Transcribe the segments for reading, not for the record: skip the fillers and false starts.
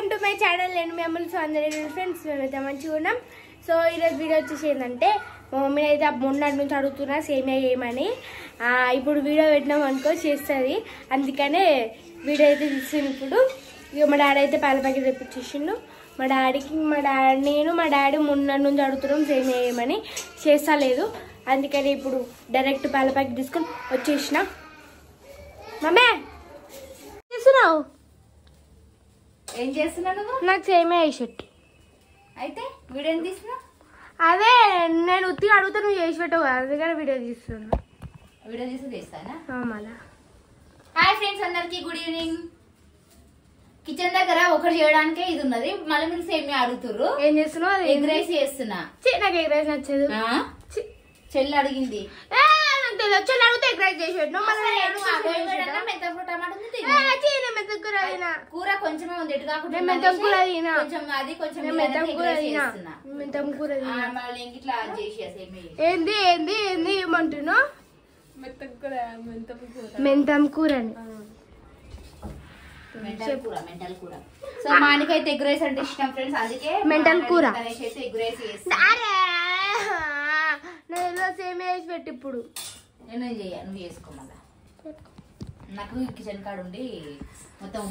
Welcome to my channel. నేను మీ అమ్మలు. So అందరూ ఫ్రెండ్స్ మేమైతే మంచిగా ఉన్నాం. సో ఈరోజు వీడియో వచ్చేసి ఏంటంటే మా మమ్మీని అయితే మొన్నటి నుంచి అడుగుతున్నా సేమియా చేయమని. ఇప్పుడు వీడియో పెట్టినాం అనుకో చేస్తుంది, అందుకనే వీడియో అయితే తీస్తుంది. ఇప్పుడు ఇక మా డాడీ అయితే పాల ప్యాకెట్ తెప్పించేసిండు. మా డాడీ మొన్నటి నుంచి అడుగుతున్నాం సేమియా చేయమని, చేస్తా లేదు. అందుకని ఇప్పుడు డైరెక్ట్ పాల ప్యాకెట్ తీసుకొని వచ్చేసిన. మమ్మే చేస్తున్నావు? ఏం చేస్తున్నావు నువ్వు? నాకు సేమియా వేసేట్టు అయితే వీడియో తీస్తున్నా. అదే నేను ఉత్తిగా అడుగుతా, నువ్వు చేసి పెట్టవు, అందుకని వీడియో తీస్తున్నా. వీడియో తీసి చేస్తానా? మళ్ళా హాయ్ ఫ్రెండ్స్, అందరికి గుడ్ ఈవినింగ్. కిచెన్ దగ్గర ఒకటి చేయడానికే ఇది ఉన్నది, మళ్ళీ మీరు సేమియా అడుగుతుర్రు. ఏం చేస్తున్నావు? ఎగ్ రైస్ చేస్తున్నా. నాకు ఎగ్ రైస్ నచ్చదు. చెల్లి అడిగింది, అడిగితే ఎగ్ రైస్ చేసి పెట్టినా. కూర కొంచెమే ఉంది, ఎటు కాకుండా ఏంది ఏంది ఏంది ఏమంటున్నా? మెంతం కూర అని. మెంటల్ కూర. సో మానికైతే ఎగ్ రైస్ అంటే ఇష్టం ఫ్రెండ్స్, అందుకే మెంటల్ కూర ఎగ్ రైస్ సేమియా వేసి పెట్టి. ఇప్పుడు నేను చెయ్య, నువ్వు చేసుకో. మళ్ళా నాకు కిచెన్ కాడ ఉండి మొత్తం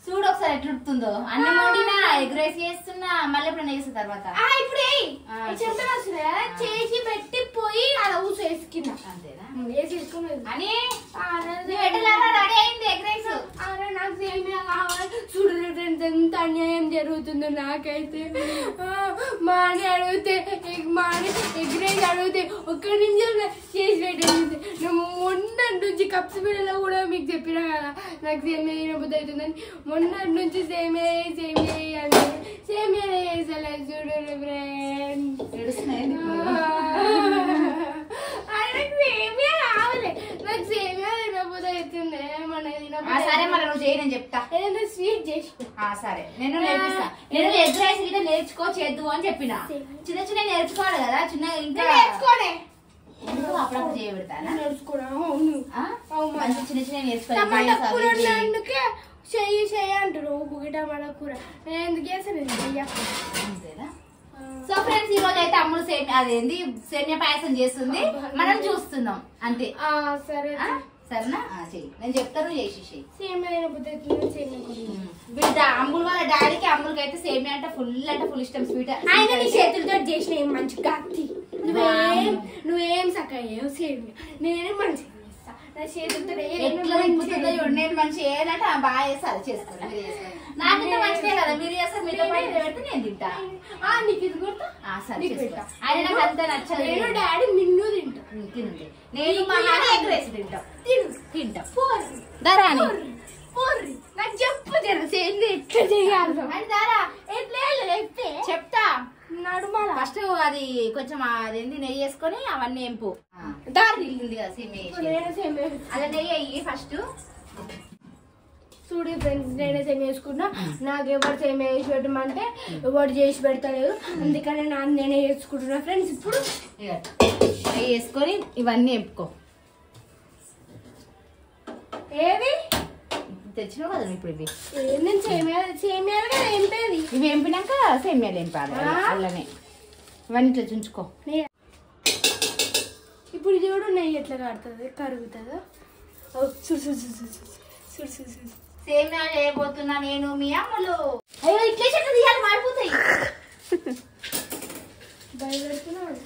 చూడు ఒకసారి ఎట్లుంటుందో. అన్నం వండినా ఎగ్ రైస్ చేస్తున్నా, మళ్ళీ ఎప్పుడైనా చేసిన తర్వాత చేసి పెట్టి పోయి అలా ఊసు వేసుకున్నా. అంతేనా అని రెడీ అయింది ఎగ్ రైస్. నాకు సేమియా కావాలి. చూడలేదు ఫ్రెండ్స్ ఎంత అన్యాయం జరుగుతుందో నాకైతే. మాని అడిగితే ఎగ్ రైస్ అడిగితే ఒక్క నిమిషం చేసి పెట్టేది. మొన్నటి నుంచి కప్స్ బిడ్డలో కూడా మీకు చెప్పినా కదా నాకు సేమియా తినబుద్ధి అవుతుందని. మొన్నటి నుంచి సేమియా అంటే సేమియా వేసలేదు. చూడండి ఫ్రెండ్స్, సేమియా కావాలి. నాకు సేమియా తినబుద్ధి అవుతుంది. సరే మళ్ళీ నువ్వు చేయి, నేను చెప్తా. ఏదైనా స్వీట్ చేసి సరే నేను నేర్పిస్తా. నేను ఎగ్ రైస్ గిట్ట నేర్చుకో చేద్దు అని చెప్పిన. చిన్న చిన్న నేర్చుకోవాలి కదా, చిన్న ఇంకా నేర్చుకోనే అప్పుడప్పుడు చేయబెడతానా? మంచి చిన్న చిన్న నేర్చుకోవాలి. అందుకే చెయ్యి అంటారు. ఉప్పు టమాటా కూర ఎందుకు చేస్తాను? అంతేనా? సో ఫ్రెండ్స్, ఈ రోజు అయితే అమ్ములు అదేంది సేమియా పాయసం చేస్తుంది, మనం చూస్తున్నాం అంతే. సరేనా? చెయ్యి, నేను చెప్తాను చేసి బిడ్డ. అమ్ములు వాళ్ళ డాడీకి అమ్ములకి అయితే సేమియా అంటే ఫుల్ ఇష్టం. స్వీట్ ఆయన నీ చేతులతో చేసిన మంచి కత్తి. నువ్వేం సక్కగా సేమియా నేనే మంచిగా చేస్తా. నా చేతులతో నేను మంచి ఏదంటే బాగా చేస్తారు, చేసుకోండి. నాకంటే మంచిదే కదా మీరు చేస్తారు. మీరు పెడితే నేను తింటా. నీకు ఇది కూడా ఆయన నాకు అంత నచ్చదు. నేను డాడీ మిన్ను తింటా. తినండి, నేను మా ఎగ్ రైస్ తింటా. నాకు చెప్పు తెలిసింది ఎట్లా చేయాలి చెప్తా. నడుమాల ఫస్ట్ అది కొంచెం అదేంది నెయ్యి వేసుకొని అవన్నీ ఎంపు దారి తిరిగింది కదా సేమియా. అలా నెయ్యి అయ్యి ఫస్ట్. చూడు ఫ్రెండ్స్, నేనే సేమియా వేసుకున్నా. నాకు ఎవరు సేమియా వేసి పెట్టమంటే ఎవరు చేసి పెడతలేదు, అందుకని నేనే వేసుకుంటున్నా ఫ్రెండ్స్. ఇప్పుడు నెయ్యి వేసుకొని ఇవన్నీ ఎంపుకో. ఏవి తెచ్చినావు కదా ఇప్పుడు ఇవి. నేను సేమియాలుగా ఎంపేది. ఇవి ఎంపినాక సేమియాలు ఎంపాలి అల్లనే. ఇవన్నీ ఇట్లా చుంచుకో. ఇప్పుడు చూడు నెయ్యి ఎట్లా కరుగుతుందో. సేమియా చేయబోతున్నా నేను, మీ అమ్మలు. అయ్యో ఇట్లే చెట్టు తీయాలి, మాడిపోతాయి.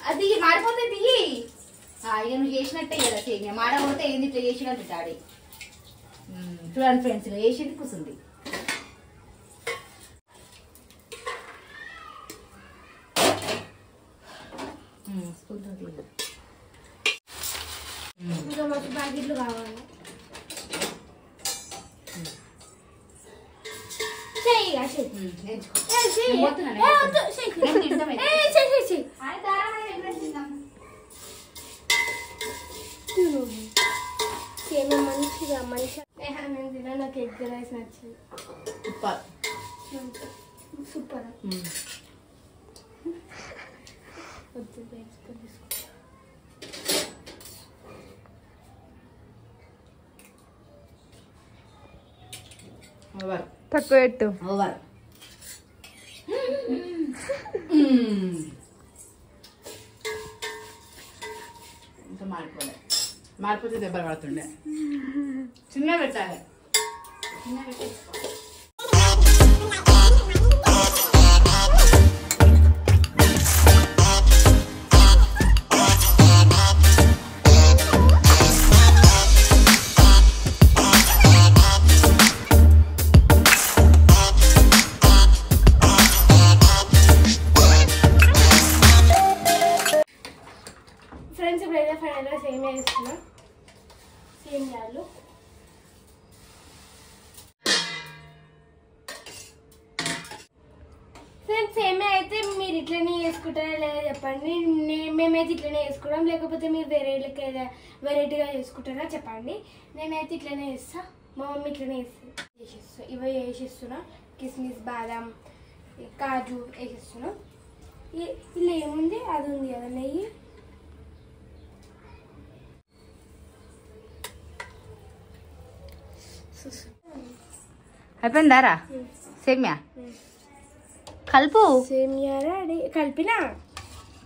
అది మాడిపోతాయి, తీయి. ఇక నువ్వు చేసినట్టే కదా సేమియా. మాడబోతే ఏంది ఇట్లా చేసినట్టు డాడీ. చూడండి ఫ్రెండ్స్, ఇలా వేసేది కూర్చుంది. ఇంకా మాకు ప్యాకెట్లు కావాలి. మంచిగా మంచిగా నాకు ఎగ్ రైస్ నచ్చింది. సూపర్. తక్కువ పెట్టు. ఓవర్. ఇంకా మారిపోతే దెబ్బలు పడుతుండే. చిన్న పెట్టాలి. చిన్న పెట్టేసుకోవాలి. ఫ్రెండ్స్ ఇప్పుడైతే ఫైనల్గా సేమియా వేసుకున్నాం. సేమియాలు ఫ్రెండ్స్ సేమియా అయితే మీరు ఇట్లనే వేసుకుంటారా లేదా చెప్పండి. మేమైతే ఇట్లనే వేసుకుంటాం, లేకపోతే మీరు వెరైటీగా చేసుకుంటారా చెప్పండి. నేనైతే ఇట్లనే వేస్తా, మా మమ్మీ ఇట్లనే వేసేస్తా. ఇవి వేసేస్తున్నా, కిస్మిస్, బాదం, కాజు వేసేస్తున్నా. ఇలా ఏముంది, అది ఉంది కదా నెయ్యి. అయిపోయిందారా సేమియా? కలుపు. సేమియా కలిపినా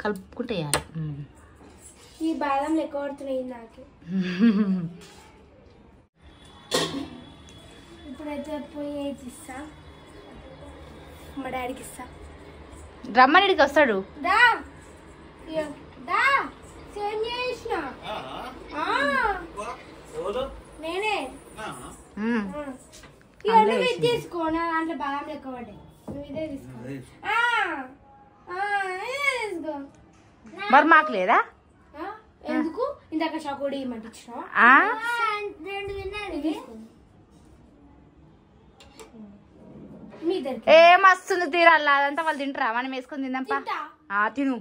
కలుపుకుంటే ఈ బాదం లెక్క పడుతున్నాయి నాకు. ఇప్పుడైతే పోయి ఇస్తా, మా డాడీకి ఇస్తా. రమ్మనిడికి వస్తాడు. దా దా సేమియా వేసిన నేనే. ఇవన్నీ ఇది తీసుకో, నా దాంట్లో బాదం లెక్క పడ్డాయి. నువ్వు ఇదే తీసుకో. తీసుకో. మరి మాకు లేదా? ఎందుకు ఇందాక షాకోడి ఇమ్మంటించినావు? ఏ మస్తుంది తీరాల అదంతా వాళ్ళు తింటారా? మనం వేసుకొని తిందాంపా. తిను,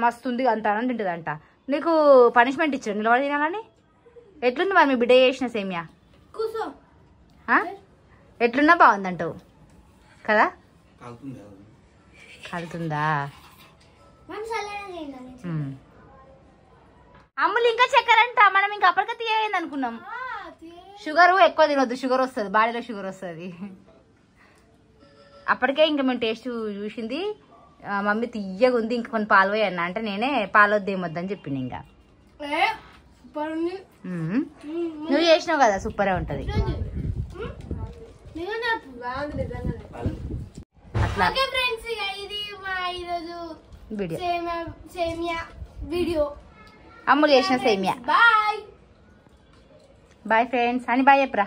మస్తుంది అంత తింటుందంట. నీకు పనిష్మెంట్ ఇచ్చాడు నిలబడి తినాలని. ఎట్లుంది మరి మీ బిడ్డ చేసిన సేమియా? కూసో. ఎట్లున్నా బాగుందంటావు కదా? కాలుతుందా? అమ్ములు ఇంకా చక్కెర అంట. మనం ఇంకా అప్పటికే తీయలేదు అనుకున్నాం. షుగర్ ఎక్కువ తినొద్దు, షుగర్ వస్తుంది, బాడీలో షుగర్ వస్తుంది. అప్పటికే ఇంకా మేము టేస్ట్ చూసింది, మమ్మీ తీయగా ఉంది, ఇంకా కొన్ని పాలు పోయి అన్న అంటే నేనే పాలు వద్దేమొద్దని చెప్పింది. ఇంకా నువ్వు చేసినావు కదా, సూపరే ఉంటది. అట్లా వీడియో అమ్ములు చేసిన సేమియా. బాయ్ ఫ్రెండ్స్ అని బాయ్ చెప్పరా.